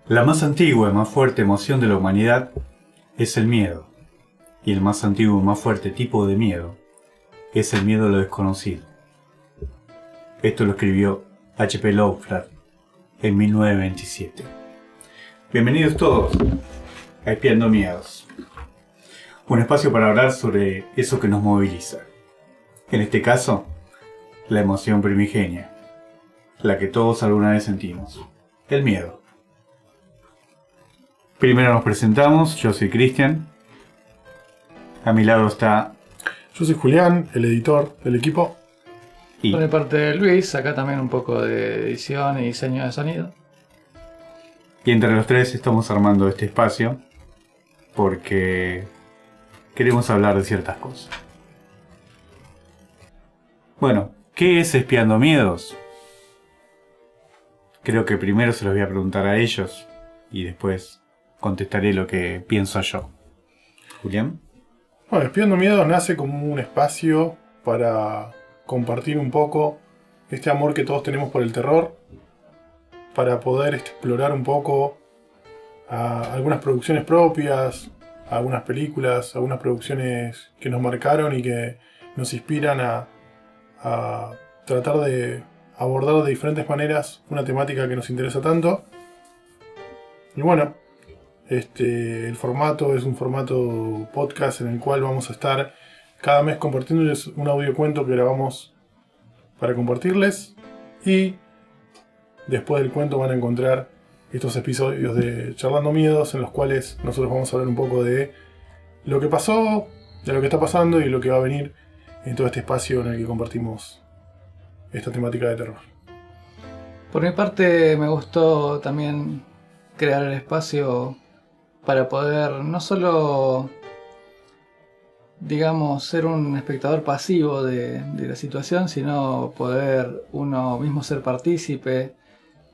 La más antigua y más fuerte emoción de la humanidad es el miedo. Y el más antiguo y más fuerte tipo de miedo es el miedo a lo desconocido. Esto lo escribió H.P. Lovecraft en 1927. Bienvenidos todos a Espiando Miedos. Un espacio para hablar sobre eso que nos moviliza. En este caso, la emoción primigenia. La que todos alguna vez sentimos. El miedo. Primero nos presentamos, yo soy Cristian. A mi lado está... Yo soy Julián, el editor del equipo. Y... Por mi parte Luis, acá también un poco de edición y diseño de sonido. Y entre los tres estamos armando este espacio porque queremos hablar de ciertas cosas. Bueno, ¿qué es Espiando Miedos? Creo que primero se los voy a preguntar a ellos y después contestaré lo que pienso yo. ¿Julián? Bueno, Espiando Miedos nace como un espacio para compartir un poco este amor que todos tenemos por el terror, para poder explorar un poco algunas producciones propias, algunas películas, algunas producciones que nos marcaron y que nos inspiran a tratar de abordar de diferentes maneras una temática que nos interesa tanto. Y bueno, el formato es un formato podcast en el cual vamos a estar cada mes compartiéndoles un audiocuento que grabamos para compartirles, y después del cuento van a encontrar estos episodios de Charlando Miedos en los cuales nosotros vamos a hablar un poco de lo que pasó, de lo que está pasando y lo que va a venir en todo este espacio en el que compartimos esta temática de terror. Por mi parte me gustó también crear el espacio para poder no solo, digamos, ser un espectador pasivo de la situación, sino poder uno mismo ser partícipe.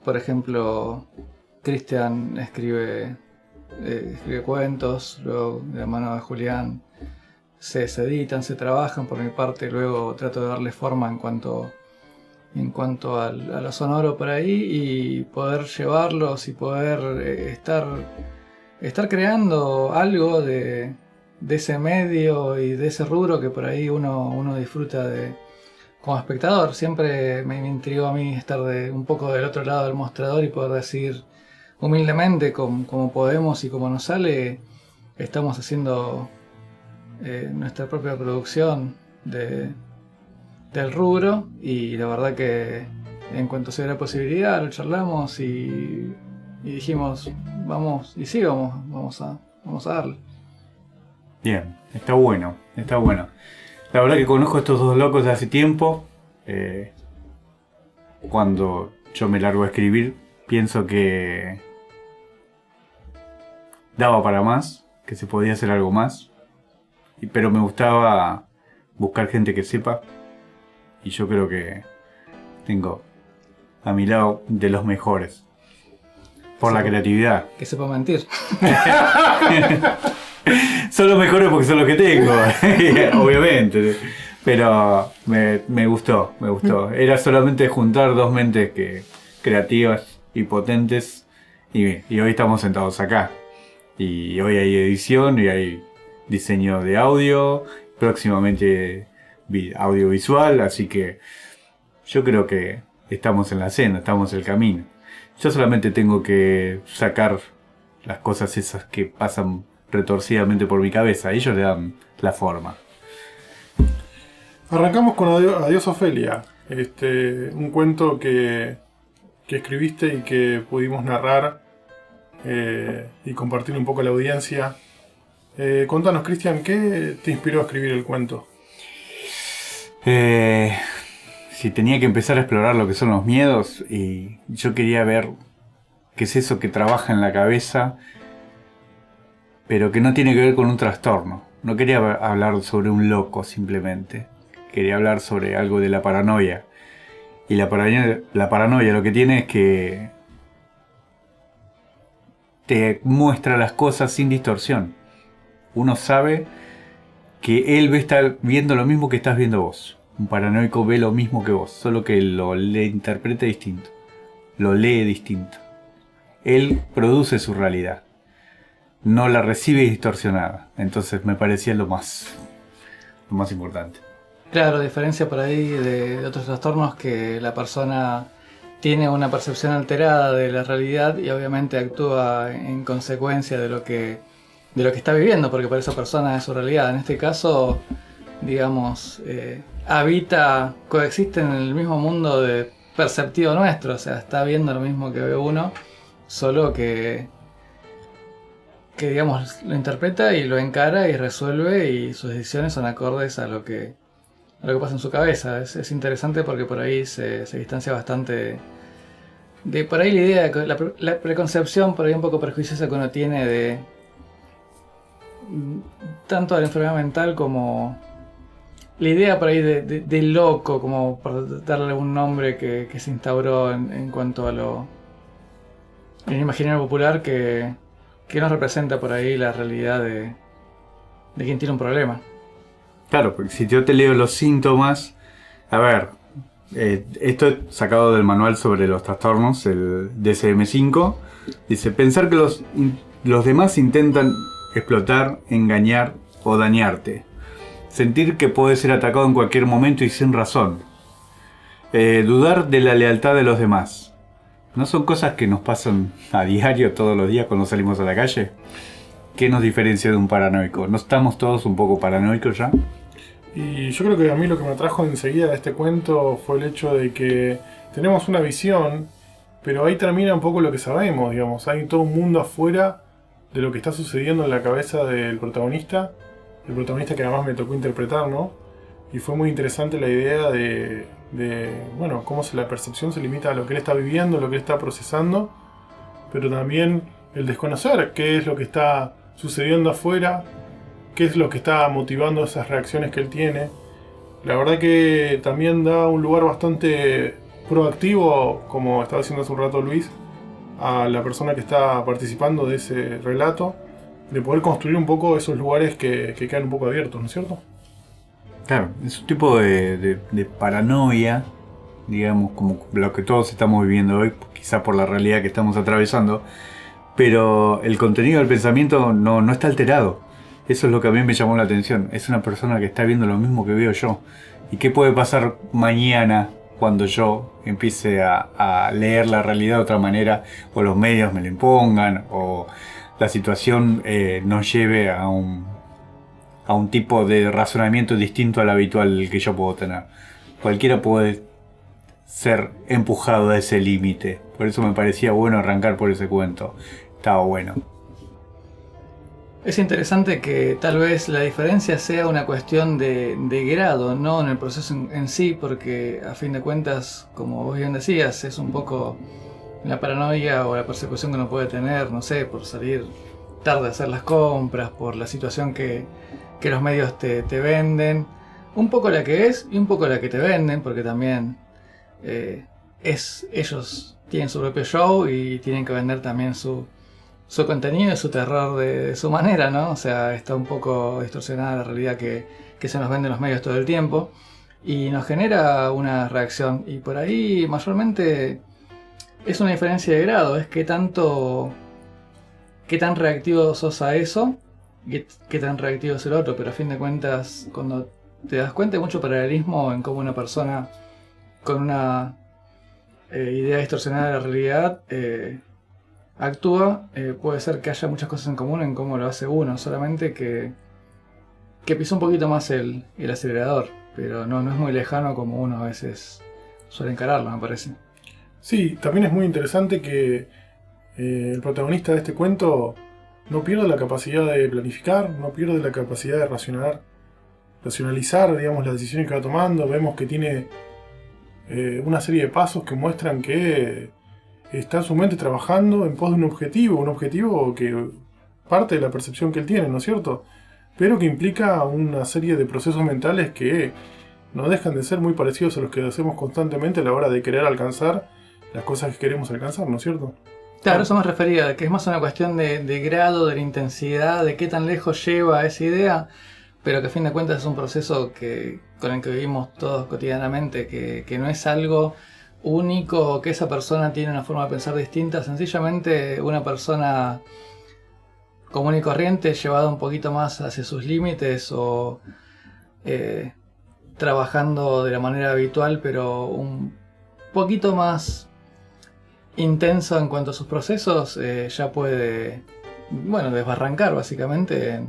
Por ejemplo, Cristian escribe cuentos, luego de la mano de Julián se editan, se trabajan. Por mi parte luego trato de darle forma en cuanto a lo sonoro por ahí, y poder llevarlos y poder estar creando algo de ese medio y de ese rubro que por ahí uno disfruta de como espectador. Siempre me intrigó a mí estar un poco del otro lado del mostrador y poder decir humildemente como podemos y como nos sale, estamos haciendo nuestra propia producción del rubro, y la verdad que en cuanto se dio la posibilidad lo charlamos y dijimos vamos a darle. Bien, está bueno, está bueno. La verdad que conozco a estos dos locos de hace tiempo. Cuando yo me largo a escribir, pienso que daba para más, que se podía hacer algo más. Pero me gustaba buscar gente que sepa. Y yo creo que tengo a mi lado de los mejores. Por la creatividad. Que sepa mentir. Son los mejores porque son los que tengo, obviamente. Pero me gustó. Era solamente juntar dos mentes creativas y potentes. Y hoy estamos sentados acá. Y hoy hay edición y hay diseño de audio. Próximamente audiovisual. Así que yo creo que estamos en la senda, estamos en el camino. Yo solamente tengo que sacar las cosas esas que pasan retorcidamente por mi cabeza. Ellos le dan la forma. Arrancamos con Adiós Ofelia, un cuento que escribiste y que pudimos narrar y compartir un poco a la audiencia. Contanos, Cristian, ¿qué te inspiró a escribir el cuento? Si tenía que empezar a explorar lo que son los miedos, y yo quería ver qué es eso que trabaja en la cabeza, pero que no tiene que ver con un trastorno. No quería hablar sobre un loco simplemente. Quería hablar sobre algo de la paranoia. Y la paranoia lo que tiene es que te muestra las cosas sin distorsión. Uno sabe que él está viendo lo mismo que estás viendo vos. Un paranoico ve lo mismo que vos, solo que lo le interpreta distinto. Lo lee distinto. él produce su realidad, no la recibe distorsionada. Entonces me parecía lo más importante. Claro, a diferencia por ahí de otros trastornos que la persona tiene una percepción alterada de la realidad y obviamente actúa en consecuencia de lo que está viviendo, porque para esa persona es su realidad. En este caso, digamos, coexiste en el mismo mundo perceptivo nuestro, o sea, está viendo lo mismo que ve uno, solo que digamos, lo interpreta y lo encara y resuelve, y sus decisiones son acordes a lo que pasa en su cabeza. Es interesante porque por ahí se distancia bastante de por ahí la idea, la preconcepción por ahí un poco prejuiciosa que uno tiene de tanto de la enfermedad mental como la idea por ahí de loco, como por darle un nombre que se instauró en cuanto a el imaginario popular que no representa por ahí la realidad de quien tiene un problema. Claro, porque si yo te leo los síntomas, a ver, esto es sacado del manual sobre los trastornos, el DSM-5, dice: pensar que los demás intentan explotar, engañar o dañarte. Sentir que puedes ser atacado en cualquier momento y sin razón. Dudar de la lealtad de los demás. ¿No son cosas que nos pasan a diario, todos los días, cuando salimos a la calle? ¿Qué nos diferencia de un paranoico? ¿No estamos todos un poco paranoicos ya? Y yo creo que a mí lo que me atrajo enseguida de este cuento fue el hecho de que tenemos una visión, pero ahí termina un poco lo que sabemos, digamos. Hay todo un mundo afuera de lo que está sucediendo en la cabeza del protagonista. El protagonista que además me tocó interpretar, ¿no? Y fue muy interesante la idea de bueno, cómo la percepción se limita a lo que él está viviendo, lo que él está procesando, pero también el desconocer qué es lo que está sucediendo afuera, qué es lo que está motivando esas reacciones que él tiene. La verdad que también da un lugar bastante proactivo, como estaba diciendo hace un rato Luis, a la persona que está participando de ese relato, de poder construir un poco esos lugares que quedan un poco abiertos, ¿no es cierto? Claro, es un tipo de paranoia, digamos, como lo que todos estamos viviendo hoy, quizás por la realidad que estamos atravesando, pero el contenido del pensamiento no está alterado. Eso es lo que a mí me llamó la atención. Es una persona que está viendo lo mismo que veo yo. ¿Y qué puede pasar mañana cuando yo empiece a leer la realidad de otra manera, o los medios me la impongan, o la situación nos lleve a un tipo de razonamiento distinto al habitual que yo puedo tener? Cualquiera puede ser empujado a ese límite. Por eso me parecía bueno arrancar por ese cuento. Estaba bueno. Es interesante que tal vez la diferencia sea una cuestión de grado, no en el proceso en sí, porque a fin de cuentas, como vos bien decías, es un poco la paranoia o la persecución que uno puede tener, no sé, por salir tarde a hacer las compras, por la situación que los medios te venden, un poco la que es y un poco la que te venden, porque también ellos tienen su propio show y tienen que vender también su contenido y su terror de su manera, ¿no? O sea, está un poco distorsionada la realidad que se nos vende en los medios todo el tiempo y nos genera una reacción, y por ahí mayormente es una diferencia de grado, es qué tan reactivo sos a eso, qué tan reactivo es el otro. Pero a fin de cuentas, cuando te das cuenta, hay mucho paralelismo en cómo una persona con una idea distorsionada de la realidad actúa. Puede ser que haya muchas cosas en común en cómo lo hace uno, solamente que pisa un poquito más el acelerador, pero no es muy lejano como uno a veces suele encararlo, me parece. Sí, también es muy interesante que el protagonista de este cuento no pierde la capacidad de planificar, no pierde la capacidad de racionalizar, digamos, las decisiones que va tomando. Vemos que tiene una serie de pasos que muestran que está en su mente trabajando en pos de un objetivo que parte de la percepción que él tiene, ¿no es cierto? Pero que implica una serie de procesos mentales que no dejan de ser muy parecidos a los que hacemos constantemente a la hora de querer alcanzar las cosas que queremos alcanzar, ¿no es cierto? Claro, eso me refería, que es más una cuestión de grado, de la intensidad, de qué tan lejos lleva esa idea, pero que a fin de cuentas es un proceso con el que vivimos todos cotidianamente, que no es algo único o que esa persona tiene una forma de pensar distinta. Sencillamente una persona común y corriente llevada un poquito más hacia sus límites o trabajando de la manera habitual, pero un poquito más intenso en cuanto a sus procesos, ya puede, bueno, desbarrancar básicamente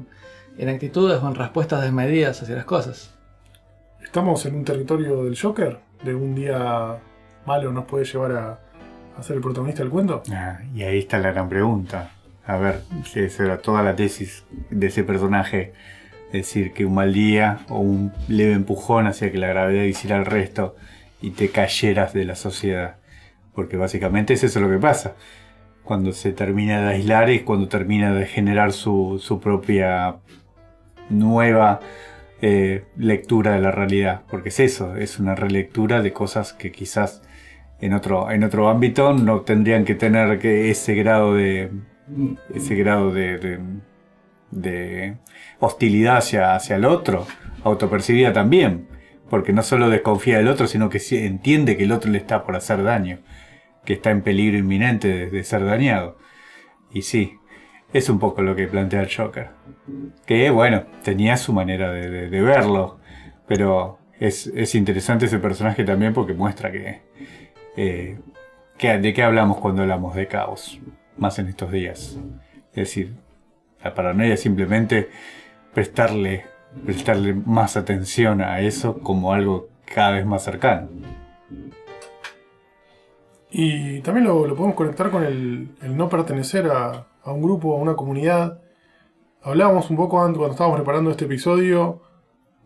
en actitudes o en respuestas desmedidas hacia las cosas. ¿Estamos en un territorio del Joker? ¿De un día malo nos puede llevar a ser el protagonista del cuento? Y ahí está la gran pregunta. A ver, si esa era toda la tesis de ese personaje. Decir que un mal día o un leve empujón hacía que la gravedad hiciera el resto y te cayeras de la sociedad. Porque básicamente es eso lo que pasa. Cuando se termina de aislar es cuando termina de generar su propia nueva lectura de la realidad. Porque es eso, es una relectura de cosas que quizás en otro ámbito no tendrían que tener ese grado de hostilidad hacia el otro, autopercibida también. Porque no solo desconfía del otro, sino que entiende que el otro le está por hacer daño, que está en peligro inminente de ser dañado. Y sí, es un poco lo que plantea el Joker. Que bueno, tenía su manera de verlo, pero es interesante ese personaje también porque muestra que de qué hablamos cuando hablamos de caos, más en estos días. Es decir, la paranoia es simplemente prestarle más atención a eso como algo cada vez más cercano. Y también lo podemos conectar con el no pertenecer a un grupo, a una comunidad. Hablábamos un poco antes, cuando estábamos preparando este episodio,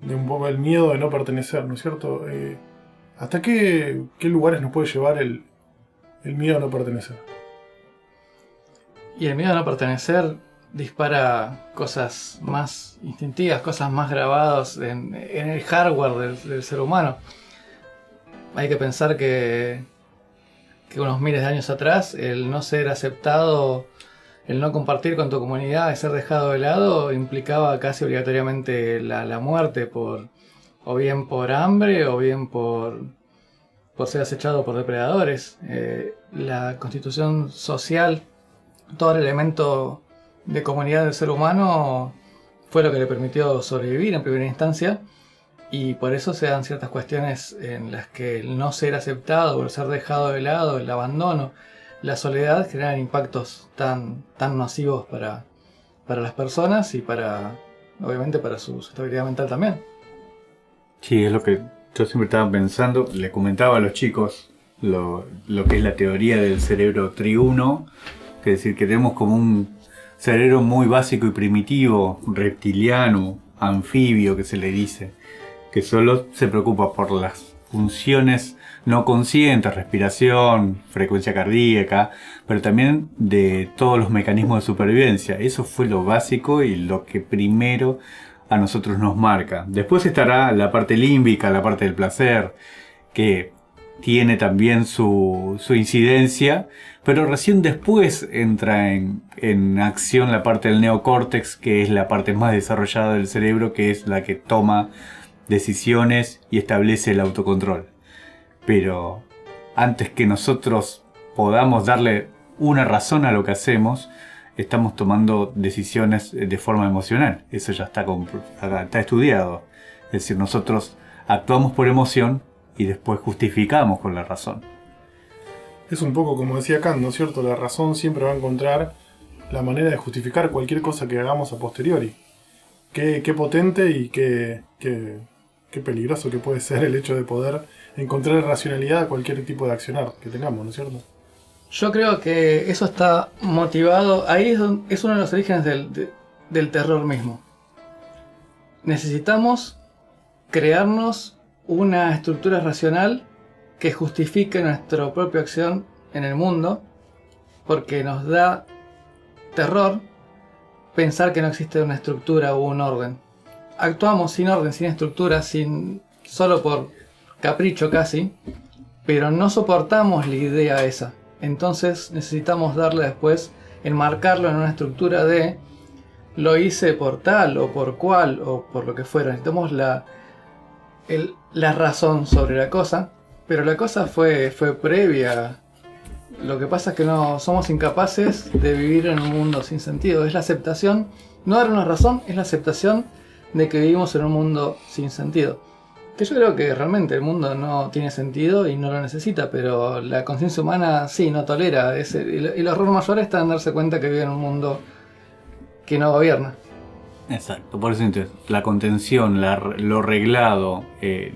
de un poco el miedo de no pertenecer, ¿no es cierto? ¿Hasta qué lugares nos puede llevar el miedo a no pertenecer? Y el miedo a no pertenecer dispara cosas más instintivas, cosas más grabadas en el hardware del ser humano. Hay que pensar que unos miles de años atrás el no ser aceptado, el no compartir con tu comunidad, el ser dejado de lado implicaba casi obligatoriamente la muerte, o bien por hambre o bien por ser acechado por depredadores. La constitución social, todo el elemento de comunidad del ser humano fue lo que le permitió sobrevivir en primera instancia, y por eso se dan ciertas cuestiones en las que el no ser aceptado o el ser dejado de lado, el abandono, la soledad generan impactos tan nocivos para las personas y obviamente para su estabilidad mental también. Sí, es lo que yo siempre estaba pensando. Le comentaba a los chicos lo que es la teoría del cerebro triuno, que es decir, que tenemos como un cerebro muy básico y primitivo, reptiliano, anfibio que se le dice, que solo se preocupa por las funciones no conscientes, respiración, frecuencia cardíaca, pero también de todos los mecanismos de supervivencia. Eso fue lo básico y lo que primero a nosotros nos marca. Después estará la parte límbica, la parte del placer, que tiene también su incidencia, pero recién después entra en acción la parte del neocórtex, que es la parte más desarrollada del cerebro, que es la que toma decisiones y establece el autocontrol. Pero antes que nosotros podamos darle una razón a lo que hacemos, estamos tomando decisiones de forma emocional. Eso ya está estudiado. Es decir, nosotros actuamos por emoción y después justificamos con la razón. Es un poco como decía Kant, ¿no es cierto? La razón siempre va a encontrar la manera de justificar cualquier cosa que hagamos a posteriori. Qué potente y qué peligroso que puede ser el hecho de poder encontrar racionalidad a cualquier tipo de accionar que tengamos, ¿no es cierto? Yo creo que eso está motivado, ahí es uno de los orígenes del terror mismo. Necesitamos crearnos una estructura racional que justifique nuestra propia acción en el mundo, porque nos da terror pensar que no existe una estructura o un orden. Actuamos sin orden, sin estructura, solo por capricho casi, pero no soportamos la idea esa. Entonces necesitamos darle después, enmarcarlo en una estructura de lo hice por tal o por cual o por lo que fuera. Necesitamos la razón sobre la cosa, Pero la cosa fue previa. Lo que pasa es que no somos incapaces de vivir en un mundo sin sentido. Es la aceptación, no dar una razón, es la aceptación de que vivimos en un mundo sin sentido. Que yo creo que realmente el mundo no tiene sentido y no lo necesita, pero la conciencia humana sí, no tolera. El error mayor está en darse cuenta que vive en un mundo que no gobierna. Exacto, por eso entonces, la contención, lo reglado,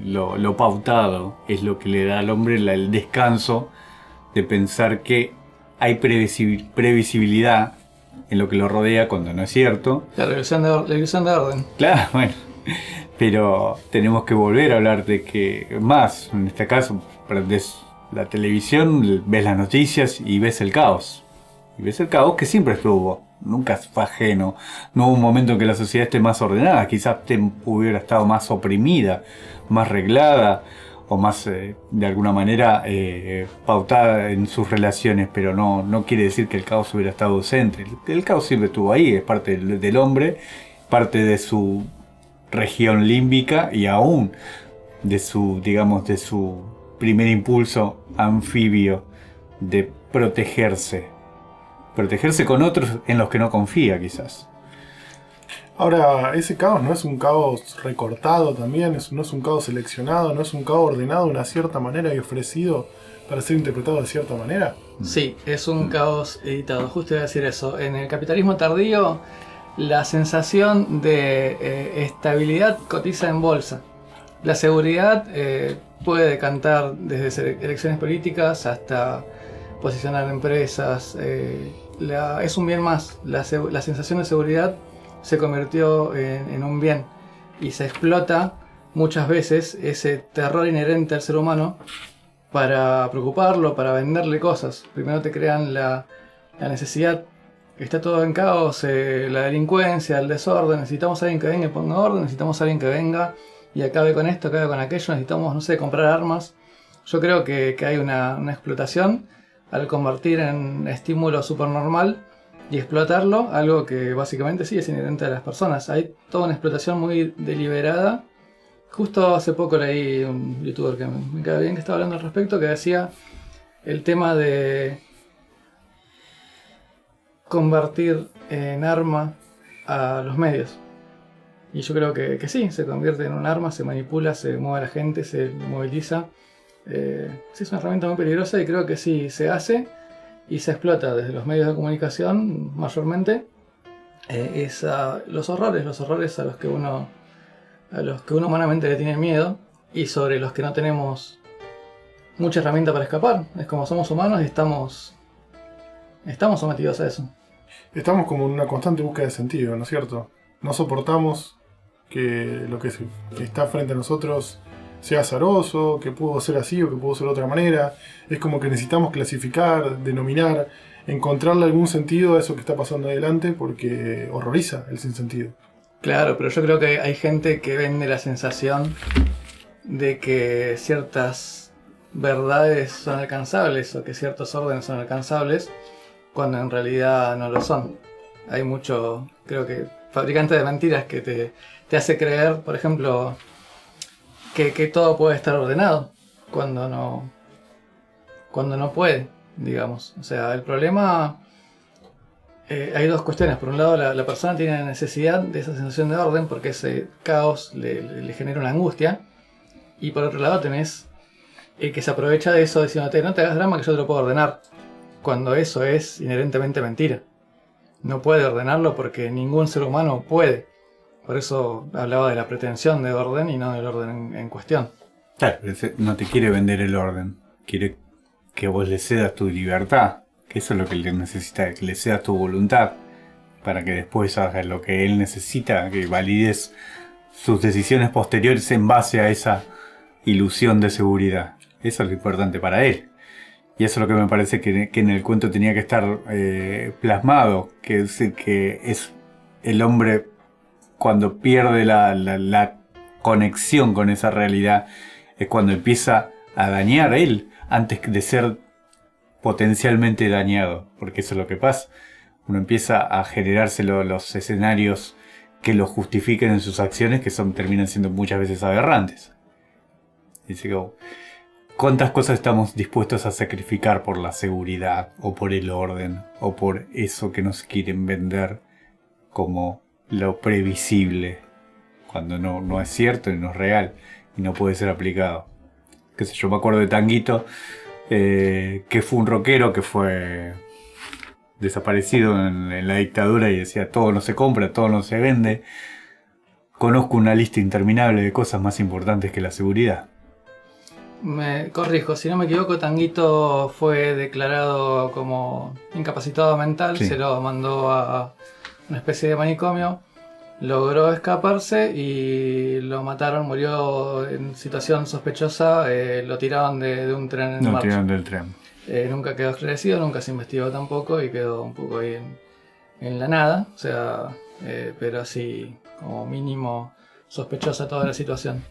lo pautado es lo que le da al hombre el descanso de pensar que hay previsibilidad en lo que lo rodea cuando no es cierto. La ilusión de orden. Claro, bueno, pero tenemos que volver a hablar de que más, en este caso, prendes la televisión, ves las noticias y ves el caos. Y ves el caos que siempre estuvo, nunca fue ajeno. No hubo un momento en que la sociedad esté más ordenada, quizás hubiera estado más oprimida, más reglada o más de alguna manera pautada en sus relaciones, pero no quiere decir que el caos hubiera estado ausente. El caos siempre estuvo ahí, es parte del hombre, parte de su región límbica y aún de su, digamos, de su primer impulso anfibio de protegerse con otros en los que no confía, quizás. Ahora, ese caos no es un caos recortado también, no es un caos seleccionado, no es un caos ordenado de una cierta manera y ofrecido para ser interpretado de cierta manera. Sí, es un caos editado, justo iba a decir eso. En el capitalismo tardío, la sensación de estabilidad cotiza en bolsa. La seguridad puede decantar desde elecciones políticas hasta posicionar empresas. Es un bien más. La sensación de seguridad se convirtió en un bien y se explota muchas veces ese terror inherente al ser humano para preocuparlo, para venderle cosas. Primero te crean la necesidad. Está todo en caos, la delincuencia, el desorden. Necesitamos a alguien que venga y ponga orden. Necesitamos a alguien que venga y acabe con esto, acabe con aquello. Necesitamos, no sé, comprar armas. Yo creo que hay una explotación al convertir en estímulo supernormal y explotarlo, algo que básicamente sí es inherente a las personas. Hay toda una explotación muy deliberada. Justo hace poco leí un youtuber que me cae bien que estaba hablando al respecto, que decía el tema de convertir en arma a los medios. Y yo creo que sí, se convierte en un arma, se manipula, se mueve a la gente, se moviliza. Sí, es una herramienta muy peligrosa y creo que sí se hace y se explota desde los medios de comunicación mayormente. Los horrores a los que uno humanamente le tiene miedo y sobre los que no tenemos mucha herramienta para escapar. Es como somos humanos y estamos sometidos a eso. Estamos como en una constante búsqueda de sentido, ¿no es cierto? No soportamos que lo que está frente a nosotros sea azaroso, que pudo ser así o que pudo ser de otra manera. Es como que necesitamos clasificar, denominar, encontrarle algún sentido a eso que está pasando adelante porque horroriza el sinsentido. Claro, pero yo creo que hay gente que vende la sensación de que ciertas verdades son alcanzables o que ciertos órdenes son alcanzables cuando en realidad no lo son. Hay mucho, creo que, fabricante de mentiras que te hace creer, por ejemplo, que todo puede estar ordenado cuando no puede, digamos. O sea, el problema... hay dos cuestiones. Por un lado, la persona tiene la necesidad de esa sensación de orden porque ese caos le genera una angustia. Y por otro lado tenés el que se aprovecha de eso diciéndote, no te hagas drama que yo te lo puedo ordenar. Cuando eso es inherentemente mentira. No puede ordenarlo porque ningún ser humano puede. Por eso hablaba de la pretensión de orden y no del orden en cuestión. Claro, no te quiere vender el orden. Quiere que vos le cedas tu libertad. Que eso es lo que él necesita, que le cedas tu voluntad. Para que después hagas lo que él necesita, que valides sus decisiones posteriores en base a esa ilusión de seguridad. Eso es lo importante para él. Y eso es lo que me parece que en el cuento tenía que estar plasmado. Que es el hombre cuando pierde la conexión con esa realidad. Es cuando empieza a dañar a él antes de ser potencialmente dañado. Porque eso es lo que pasa. Uno empieza a generarse los escenarios que lo justifiquen en sus acciones que terminan siendo muchas veces aberrantes. Dice que ¿Cuántas cosas estamos dispuestos a sacrificar por la seguridad o por el orden o por eso que nos quieren vender como lo previsible cuando no es cierto y no es real y no puede ser aplicado? Qué sé yo, me acuerdo de Tanguito, que fue un rockero que fue desaparecido en la dictadura y decía todo no se compra, todo no se vende. Conozco una lista interminable de cosas más importantes que la seguridad. Me corrijo, si no me equivoco, Tanguito fue declarado como incapacitado mental, Sí. se lo mandó a una especie de manicomio, logró escaparse y lo mataron, murió en situación sospechosa, lo tiraron de un tren en No marcha. tiraron del tren. Nunca quedó esclarecido, nunca se investigó tampoco y quedó un poco ahí en la nada, o sea, pero así como mínimo sospechosa toda la situación.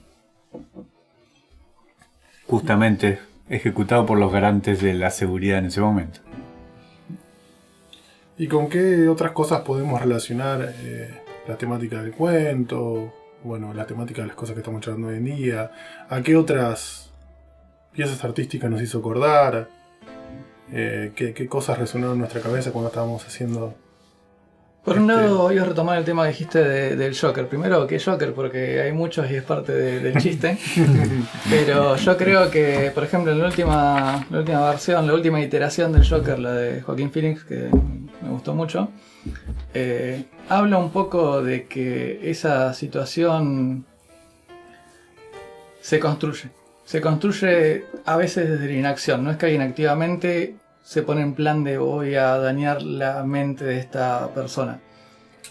Justamente ejecutado por los garantes de la seguridad en ese momento. ¿Y con qué otras cosas podemos relacionar la temática del cuento? Bueno, la temática de las cosas que estamos charlando hoy en día. ¿A qué otras piezas artísticas nos hizo acordar? ¿Qué cosas resonaron en nuestra cabeza cuando estábamos haciendo? Por un lado, voy a retomar el tema que dijiste del Joker. Primero, ¿qué Joker? Porque hay muchos y es parte del chiste. Pero yo creo que, por ejemplo, en la última versión, la última iteración del Joker, la de Joaquin Phoenix, que me gustó mucho, habla un poco de que esa situación se construye. Se construye a veces desde la inacción. No es que alguien activamente se pone en plan de voy a dañar la mente de esta persona.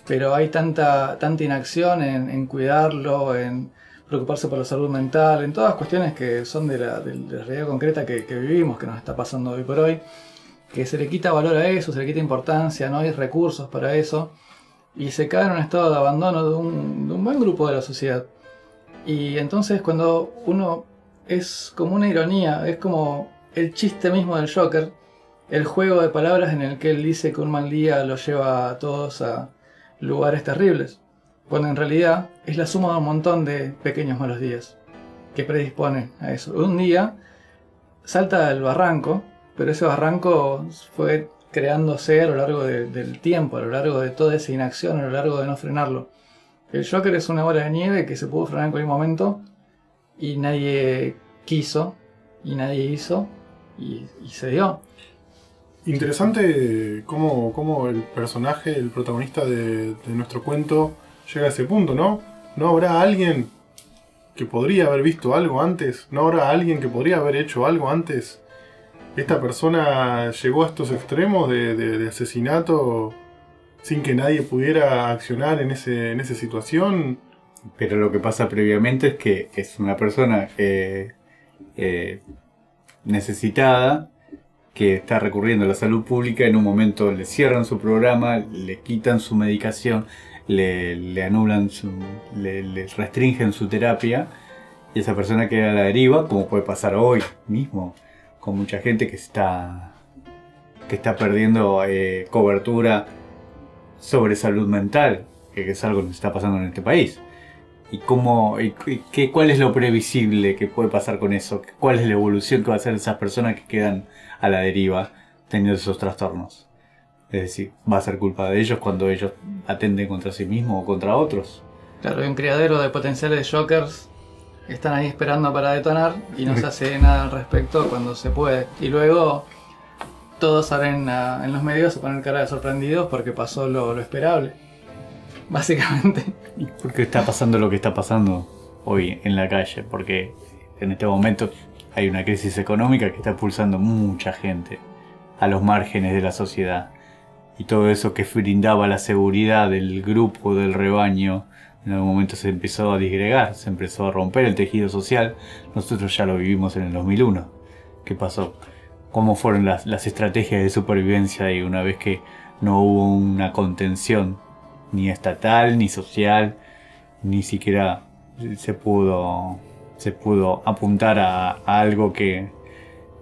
Pero hay tanta inacción en cuidarlo, en preocuparse por la salud mental, en todas cuestiones que son de la realidad concreta que vivimos, que nos está pasando hoy por hoy, que se le quita valor a eso, se le quita importancia, no hay recursos para eso, y se cae en un estado de abandono de un buen grupo de la sociedad. Y entonces cuando uno es como una ironía, es como el chiste mismo del Joker, el juego de palabras en el que él dice que un mal día lo lleva a todos a lugares terribles, cuando en realidad es la suma de un montón de pequeños malos días que predisponen a eso. Un día salta del barranco, pero ese barranco fue creándose a lo largo del tiempo, a lo largo de toda esa inacción, a lo largo de no frenarlo. El Joker es una bola de nieve que se pudo frenar en cualquier momento y nadie quiso y nadie hizo y se dio. Interesante cómo el personaje, el protagonista de nuestro cuento llega a ese punto, ¿no? ¿No habrá alguien que podría haber visto algo antes? ¿No habrá alguien que podría haber hecho algo antes? ¿Esta persona llegó a estos extremos de asesinato sin que nadie pudiera accionar en esa situación? Pero lo que pasa previamente es que es una persona necesitada, que está recurriendo a la salud pública. En un momento le cierran su programa, le quitan su medicación, le anulan, le restringen su terapia, y esa persona queda a la deriva, como puede pasar hoy mismo con mucha gente que está perdiendo cobertura sobre salud mental, que es algo que está pasando en este país. ¿Cuál es lo previsible que puede pasar con eso? ¿Cuál es la evolución que va a hacer esas personas que quedan a la deriva teniendo esos trastornos? Es decir, ¿va a ser culpa de ellos cuando ellos atenten contra sí mismos o contra otros? Claro, hay un criadero de potenciales Jokers que están ahí esperando para detonar y no se hace nada al respecto cuando se puede. Y luego todos salen en los medios a poner cara de sorprendidos porque pasó lo esperable. Básicamente. ¿Y por qué está pasando lo que está pasando hoy en la calle? Porque en este momento hay una crisis económica que está expulsando mucha gente a los márgenes de la sociedad. Y todo eso que brindaba la seguridad del grupo, del rebaño, en algún momento se empezó a disgregar, se empezó a romper el tejido social. Nosotros ya lo vivimos en el 2001. ¿Qué pasó? ¿Cómo fueron las estrategias de supervivencia? Y una vez que no hubo una contención ni estatal, ni social, ni siquiera se pudo apuntar a algo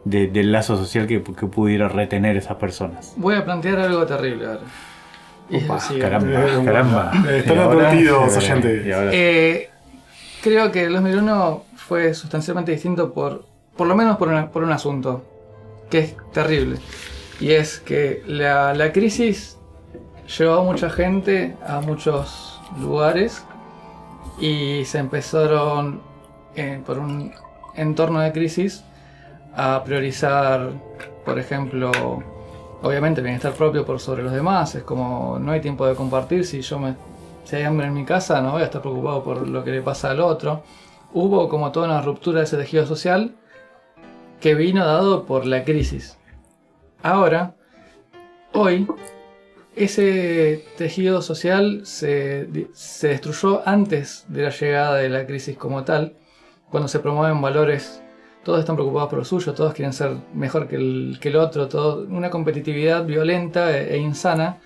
del lazo social que pudiera retener a esas personas. Voy a plantear algo terrible ahora. Opa, Sí, caramba. Están Y ahora, advertidos, oyentes. y ahora- creo que el 2001 fue sustancialmente distinto por por lo menos por un asunto que es terrible. Y es que la crisis llevó a mucha gente a muchos lugares y se empezaron, por un entorno de crisis, a priorizar, por ejemplo, obviamente el bienestar propio por sobre los demás. Es como, no hay tiempo de compartir. Si hay hambre en mi casa, no voy a estar preocupado por lo que le pasa al otro. Hubo como toda una ruptura de ese tejido social que vino dado por la crisis. Ahora, hoy, ese tejido social se destruyó antes de la llegada de la crisis como tal, cuando se promueven valores. Todos están preocupados por lo suyo, todos quieren ser mejor que el otro, una competitividad violenta e insana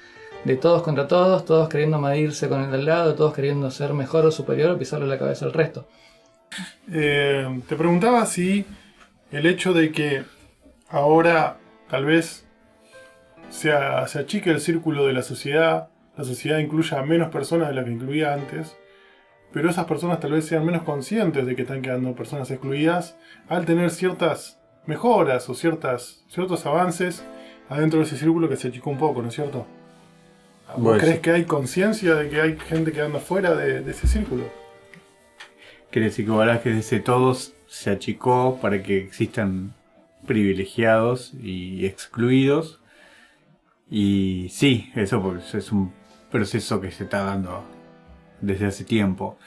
de todos contra todos, todos queriendo medirse con el de al lado, todos queriendo ser mejor o superior o pisarle la cabeza al resto. Te preguntaba si el hecho de que ahora tal vez se achique el círculo de la sociedad incluya a menos personas de las que incluía antes, pero esas personas tal vez sean menos conscientes de que están quedando personas excluidas al tener ciertas mejoras o ciertos avances adentro de ese círculo que se achicó un poco, ¿no es cierto? ¿Vos crees que hay conciencia de que hay gente quedando fuera de ese círculo? Quiere decir que ahora que desde todos se achicó para que existan privilegiados y excluidos. Y sí, eso pues, es un proceso que se está dando desde hace tiempo.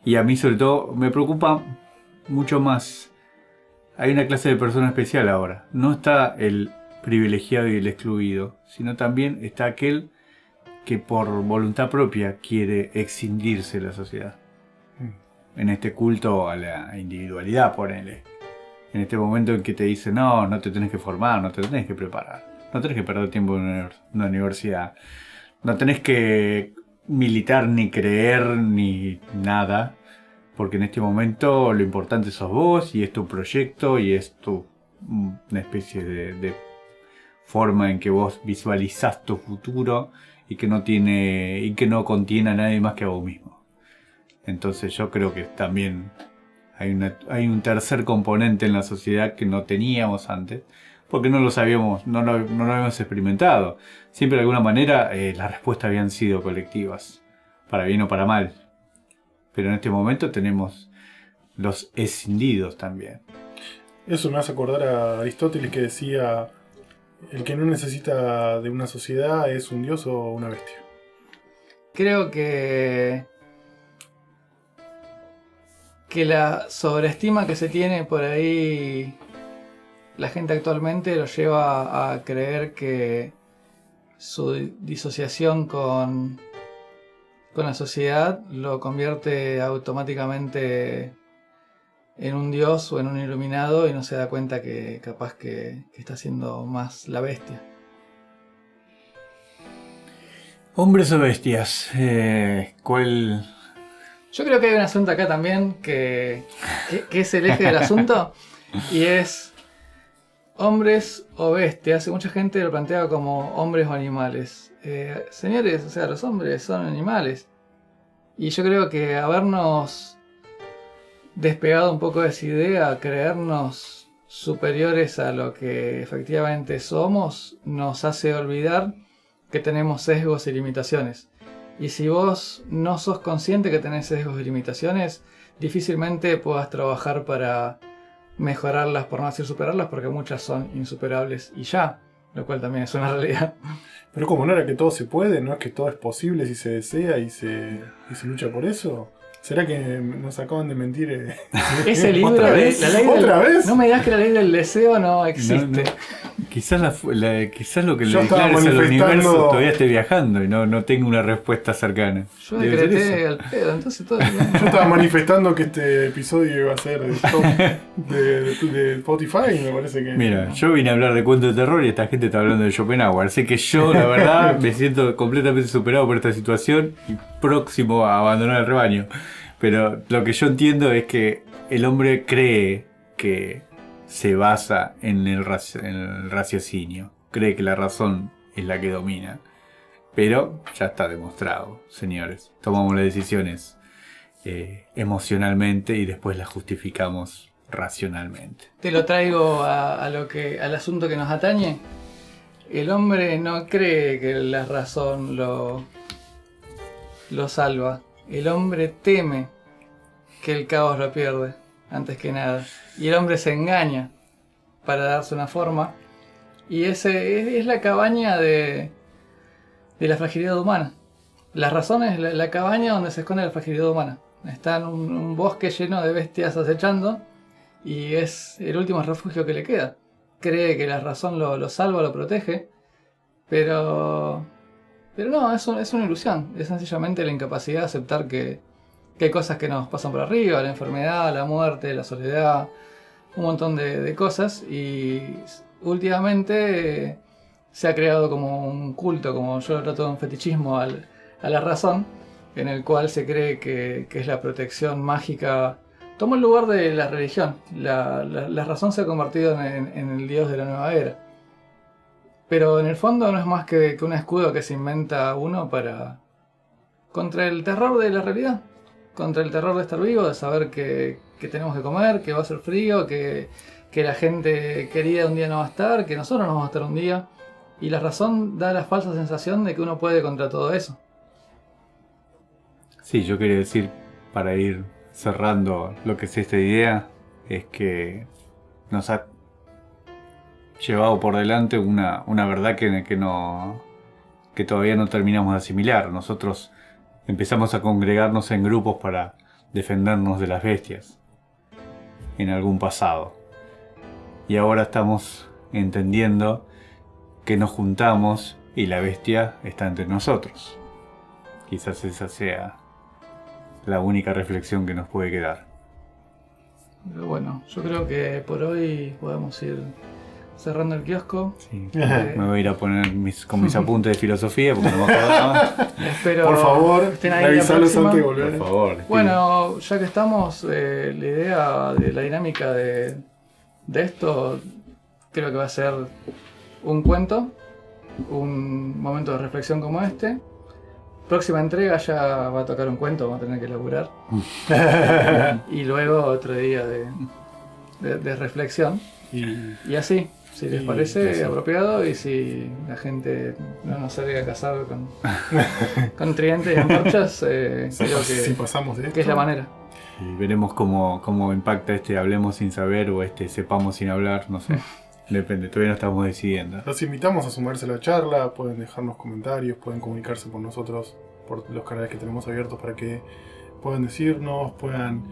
Y a mí sobre todo me preocupa mucho más. Hay una clase de persona especial ahora. No está el privilegiado y el excluido, sino también está aquel que por voluntad propia quiere excindirse de la sociedad. En este culto a la individualidad, ponele. En este momento en que te dicen, no te tenés que formar, no te tenés que preparar, no tenés que perder tiempo en una universidad, no tenés que militar ni creer ni nada, porque en este momento lo importante sos vos y es tu proyecto y es una especie de forma en que vos visualizás tu futuro y que no contiene a nadie más que a vos mismo. Entonces yo creo que también hay un tercer componente en la sociedad que no teníamos antes, porque no lo sabíamos, no lo habíamos experimentado. Siempre de alguna manera las respuestas habían sido colectivas, para bien o para mal. Pero en este momento tenemos los escindidos también. Eso me hace acordar a Aristóteles, que decía: el que no necesita de una sociedad es un dios o una bestia. Creo que la sobreestima que se tiene por ahí la gente actualmente lo lleva a creer que su disociación con la sociedad lo convierte automáticamente en un dios o en un iluminado, y no se da cuenta que capaz que está siendo más la bestia. Hombres o bestias, ¿cuál? Yo creo que hay un asunto acá también que es el eje del asunto, y es hombres o bestias. Mucha gente lo plantea como hombres o animales. Señores, o sea, los hombres son animales. Y yo creo que habernos despegado un poco de esa idea, creernos superiores a lo que efectivamente somos, nos hace olvidar que tenemos sesgos y limitaciones. Y si vos no sos consciente que tenés sesgos y limitaciones, difícilmente puedas trabajar para mejorarlas, por no decir superarlas, porque muchas son insuperables y ya, lo cual también es una realidad. Pero como no era que todo se puede, no es que todo es posible si se desea y se lucha por eso. ¿Será que nos acaban de mentir? Ese libro ¿Otra de vez? la ley ¿Otra vez? No me digas que la ley del deseo no existe. No. Quizás lo que Yo le estaba declares al manifestando- universo todavía esté viajando y no tengo una respuesta cercana. Yo Debe ser decreté eso. al pedo, entonces todo Yo estaba manifestando que este episodio iba a ser de top de Spotify y me parece que... Mira, yo vine a hablar de cuentos de terror y esta gente está hablando de Schopenhauer, así que yo, la verdad, me siento completamente superado por esta situación y próximo a abandonar el rebaño. Pero lo que yo entiendo es que el hombre cree que se basa en el raciocinio, cree que la razón es la que domina. Pero ya está demostrado, señores. Tomamos las decisiones emocionalmente y después las justificamos racionalmente. Te lo traigo al asunto que nos atañe. El hombre no cree que la razón lo salva. El hombre teme que el caos lo pierde, antes que nada. Y el hombre se engaña para darse una forma. Y ese es la cabaña de la fragilidad humana. La razón es la cabaña donde se esconde la fragilidad humana. Está en un bosque lleno de bestias acechando y es el último refugio que le queda. Cree que la razón lo salva, lo protege, pero no, es una ilusión. Es sencillamente la incapacidad de aceptar que hay cosas que nos pasan por arriba, la enfermedad, la muerte, la soledad, un montón de cosas. Y últimamente se ha creado como un culto, como yo lo trato de un fetichismo a la razón, en el cual se cree que es la protección mágica. Toma el lugar de la religión. La razón se ha convertido en el dios de la nueva era. Pero en el fondo no es más que un escudo que se inventa uno contra el terror de la realidad. Contra el terror de estar vivo, de saber que tenemos que comer, que va a ser frío, que la gente querida un día no va a estar, que nosotros no vamos a estar un día. Y la razón da la falsa sensación de que uno puede contra todo eso. Sí, yo quería decir, para ir cerrando lo que es esta idea, es que nos ha llevado por delante una verdad que todavía no terminamos de asimilar. Nosotros empezamos a congregarnos en grupos para defendernos de las bestias en algún pasado. Y ahora estamos entendiendo que nos juntamos y la bestia está entre nosotros. Quizás esa sea la única reflexión que nos puede quedar. Pero bueno, yo creo que por hoy podemos ir cerrando el kiosco. Sí. Me voy a ir a poner con mis apuntes de filosofía porque no me acordaba. Espero por favor, estén ahí la revisalos próxima. antes de volver. Por favor. Sí. Bueno, ya que estamos, la idea de la dinámica de esto creo que va a ser un cuento, un momento de reflexión como este. Próxima entrega ya va a tocar un cuento, vamos a tener que laburar. Y luego otro día de reflexión. Y así, si les parece sí. apropiado y si la gente no nos salga a cazar con tridentes y antorchas, creo si que pasamos de esto, es la manera. Y veremos cómo impacta Hablemos sin saber o Sepamos sin hablar, no sé. Depende, todavía no estamos decidiendo. los invitamos a sumarse a la charla, pueden dejarnos comentarios, pueden comunicarse con nosotros por los canales que tenemos abiertos para que puedan decirnos, puedan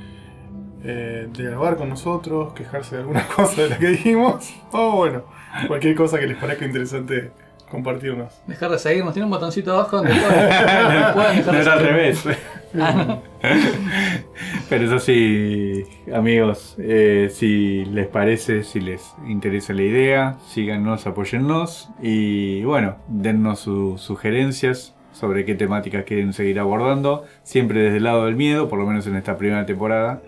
dialogar con nosotros, quejarse de alguna cosa de la que dijimos, o bueno, cualquier cosa que les parezca interesante compartirnos. Dejar de seguirnos, tiene un botoncito abajo donde pueden dejar No de era al seguirnos. revés. No. Pero eso sí, amigos, si les parece, si les interesa la idea, síganos, apóyennos y bueno, dennos sus sugerencias sobre qué temáticas quieren seguir abordando, siempre desde el lado del miedo, por lo menos en esta primera temporada,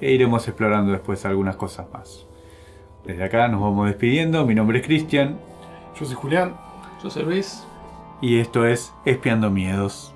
e iremos explorando después algunas cosas más. Desde acá nos vamos despidiendo, mi nombre es Cristian Yo soy Julián. Yo soy Luis. y esto es Espiando Miedos.